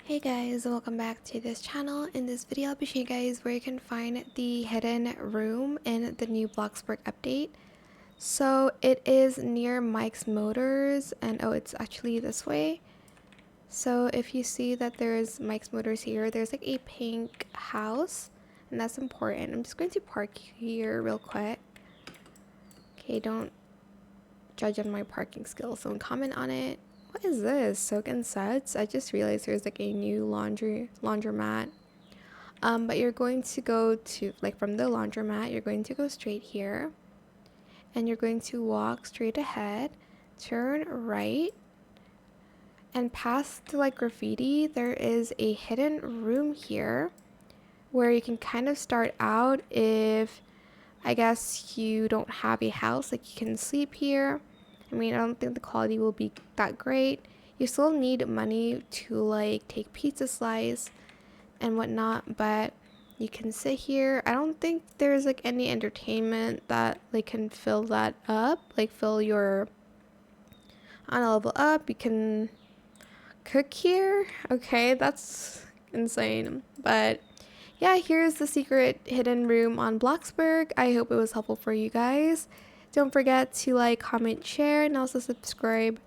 Hey guys, welcome back to this channel. In this video I'll be showing you guys where you can find the hidden room in the new Bloxburg update. So it is near Mike's Motors, and it's actually this way. So if you see that there's Mike's Motors here, there's like a pink house, and that's important. I'm just going to park here real quick. Okay, don't judge on my parking skills, don't comment on it. What is this? Soak and Suds? I just realized there's like a new laundromat. But you're going to go to, like, from the laundromat, you're going to go straight here. And you're going to walk straight ahead, turn right, and past the, like, graffiti, there is a hidden room here where you can kind of start out if, I guess, you don't have a house. Like, you can sleep here. I mean, I don't think the quality will be that great. You still need money to, like, take pizza slice and whatnot, but you can sit here. I don't think there's like any entertainment that like can fill that up, like fill your on a level up. You can cook here. Okay, that's insane. But yeah, here's the secret hidden room on Bloxburg. I hope it was helpful for you guys. Don't forget to like, comment, share, and also subscribe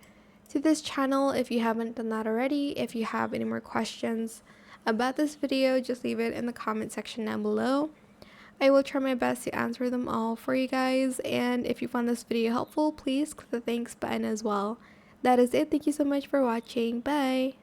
to this channel if you haven't done that already. If you have any more questions about this video, just leave it in the comment section down below. I will try my best to answer them all for you guys, and if you found this video helpful, please click the thanks button as well. That is it. Thank you so much for watching. Bye!